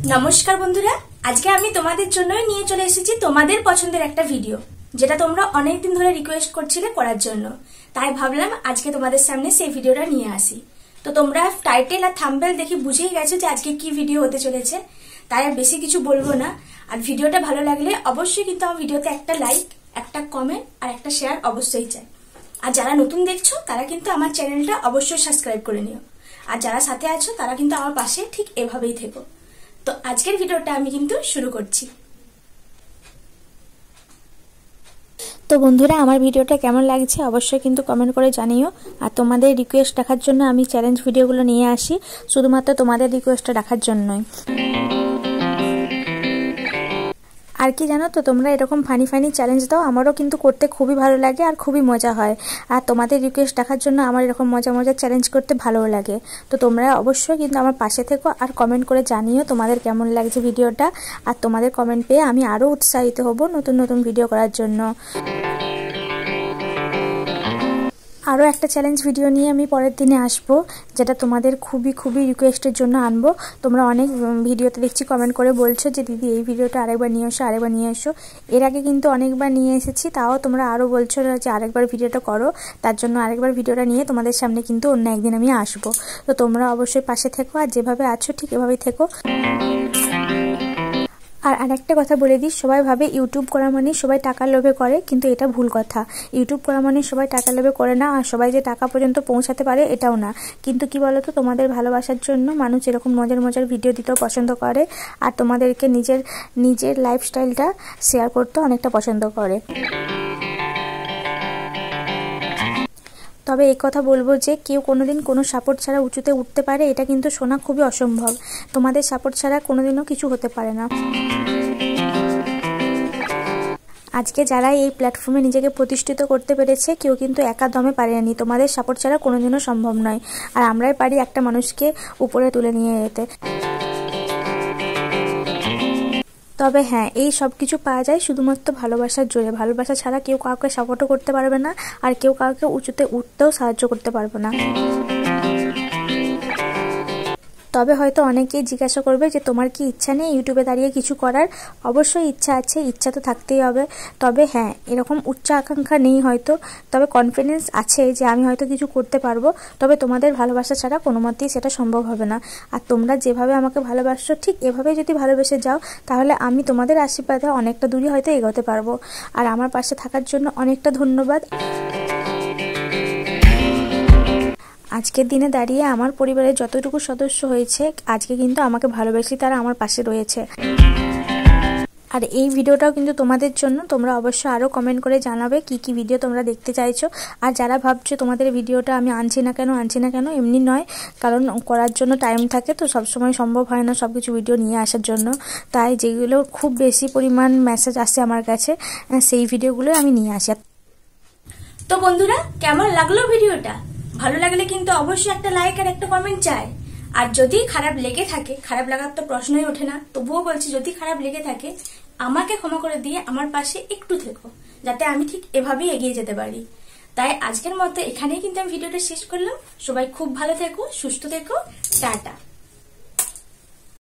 নমস্কার বন্ধুরা, আজকে আমি তোমাদের জন্যই নিয়ে চলে এসেছি তোমাদের পছন্দের একটা ভিডিও, যেটা তোমরা অনেকদিন ধরে রিকোয়েস্ট করছিলে করার জন্য। তাই ভাবলাম আজকে তোমাদের সামনে সেই ভিডিওটা নিয়ে আসি। তো তোমরা টাইটেল আর থাম্বনেল দেখে বুঝেই গেছো যে আজকে কি ভিডিও হতে চলেছে, তাই আর বেশি কিছু বলবো না। আর ভিডিওটা ভালো লাগলে অবশ্যই কিন্তু আমার ভিডিওতে একটা লাইক, একটা কমেন্ট আর একটা শেয়ার অবশ্যই চাই। আর যারা নতুন দেখছো তারা কিন্তু আমার চ্যানেলটা অবশ্যই সাবস্ক্রাইব করে নিও। আর যারা সাথে আছো তারা কিন্তু আমার পাশে ঠিক এভাবেই থেকো। তো আজকের ভিডিওটা আমি কিন্তু শুরু করছি। তো বন্ধুরা, আমার ভিডিওটা কেমন লাগছে অবশ্যই কিন্তু কমেন্ট করে জানিও। আর তোমাদের রিকোয়েস্ট রাখার জন্য আমি চ্যালেঞ্জ ভিডিওগুলো নিয়ে আসি, শুধুমাত্র তোমাদের রিকোয়েস্টটা রাখার জন্যই। আর কি জানো তো, তোমরা এরকম ফানি চ্যালেঞ্জ দাও, আমারও কিন্তু করতে খুবই ভালো লাগে আর খুবই মজা হয়। আর তোমাদের রিকোয়েস্ট রাখার জন্য আমার এরকম মজার চ্যালেঞ্জ করতে ভালোও লাগে। তো তোমরা অবশ্যই কিন্তু আমার পাশে থেকো আর কমেন্ট করে জানিও তোমাদের কেমন লাগছে ভিডিওটা। আর তোমাদের কমেন্ট পেয়ে আমি আরও উৎসাহিত হব নতুন ভিডিও করার জন্য। আরও একটা চ্যালেঞ্জ ভিডিও নিয়ে আমি পরের দিনে আসবো, যেটা তোমাদের খুবই রিকোয়েস্টের জন্য আনবো। তোমরা অনেক ভিডিওতে দেখছি কমেন্ট করে বলছো যে দিদি এই ভিডিওটা আরেকবার নিয়ে এসো। এর আগে কিন্তু অনেকবার নিয়ে এসেছি, তাও তোমরা আরও বলছো যে আরেকবার ভিডিওটা করো। তার জন্য আরেকবার ভিডিওটা নিয়ে তোমাদের সামনে কিন্তু অন্য একদিন আমি আসবো। তো তোমরা অবশ্যই পাশে থেকো, আর যেভাবে আছো ঠিক এভাবেই থেকো। আর আরেকটা কথা বলে দিই, সবাই ভাবে ইউটিউব করা মানে সবাই টাকার লোভে করে, কিন্তু এটা ভুল কথা। ইউটিউব করা মানে সবাই টাকার লোভে করে না, আর সবাই যে টাকা পর্যন্ত পৌঁছাতে পারে এটাও না। কিন্তু কি বলতো, তোমাদের ভালোবাসার জন্য মানুষ এরকম মজার ভিডিও দিতেও পছন্দ করে, আর তোমাদেরকে নিজের লাইফস্টাইলটা শেয়ার করতে অনেকটা পছন্দ করে। তবে এই কথা বলবো যে কেউ কোনোদিন কোনো সাপোর্ট ছাড়া উঁচুতে উঠতে পারে, এটা কিন্তু শোনা খুবই অসম্ভব। তোমাদের সাপোর্ট ছাড়া কোনোদিনও কিছু হতে পারে না। আজকে যারা এই প্ল্যাটফর্মে নিজেকে প্রতিষ্ঠিত করতে পেরেছে, কেউ কিন্তু একা দমে পারেনি। তোমাদের সাপোর্ট ছাড়া কোনোদিনও সম্ভব নয়। আর আমরাই পারি একটা মানুষকে উপরে তুলে নিয়ে যেতে। তবে হ্যাঁ, এই সব কিছু পাওয়া যায় শুধুমাত্র ভালোবাসার জোরে। ভালোবাসা ছাড়া কেউ কাউকে সাপোর্টও করতে পারবে না, আর কেউ কাউকে উঁচুতে উঠতেও সাহায্য করতে পারবে না। তবে হয়তো অনেকেই জিজ্ঞাসা করবে যে তোমার কি ইচ্ছা নেই ইউটিউবে দাঁড়িয়ে কিছু করার? অবশ্যই ইচ্ছা আছে, ইচ্ছা তো থাকতেই হবে। তবে হ্যাঁ, এরকম উচ্চ আকাঙ্ক্ষা নেই হয়তো, তবে কনফিডেন্স আছে যে আমি হয়তো কিছু করতে পারবো। তবে তোমাদের ভালোবাসা ছাড়া কোনো মতেই সেটা সম্ভব হবে না। আর তোমরা যেভাবে আমাকে ভালোবাসছো ঠিক এভাবেই যদি ভালোবেসে যাও, তাহলে আমি তোমাদের আশীর্বাদে অনেকটা দূরই হয়তো এগোতে পারবো। আর আমার পাশে থাকার জন্য অনেকটা ধন্যবাদ। আজকের দিনে দাঁড়িয়ে আমার পরিবারের যতটুকু সদস্য হয়েছে, আজকে কিন্তু আমাকে ভালোবেসে তারা আমার পাশে রয়েছে। আর এই ভিডিওটাও কিন্তু তোমাদের জন্য। তোমরা অবশ্যই আরও কমেন্ট করে জানাবে কি ভিডিও তোমরা দেখতে চাইছো। আর যারা ভাবছো তোমাদের ভিডিওটা আমি আনছি না কেন, এমনি নয়, কারণ করার জন্য টাইম থাকে, তো সবসময় সম্ভব হয় না সব কিছু ভিডিও নিয়ে আসার জন্য। তাই যেগুলো খুব বেশি পরিমাণ মেসেজ আসে আমার কাছে, সেই ভিডিওগুলো আমি নিয়ে আসি। তো বন্ধুরা, কেমন লাগলো ভিডিওটা? ভালো লাগলে কিন্তু অবশ্যই একটা লাইক আর একটা কমেন্ট চাই। আর যদি খারাপ লেগে থাকে, খারাপ লাগার তো প্রশ্নই ওঠে না, তবুও বলছি যদি খারাপ লেগে থাকে আমাকে ক্ষমা করে দিয়ে আমার পাশে একটু থেকো, যাতে আমি ঠিক এভাবেই এগিয়ে যেতে পারি। তাই আজকের মতো এখানেই কিন্তু আমি ভিডিওটা শেষ করলাম। সবাই খুব ভালো থেকো, সুস্থ থেকো, টাটা।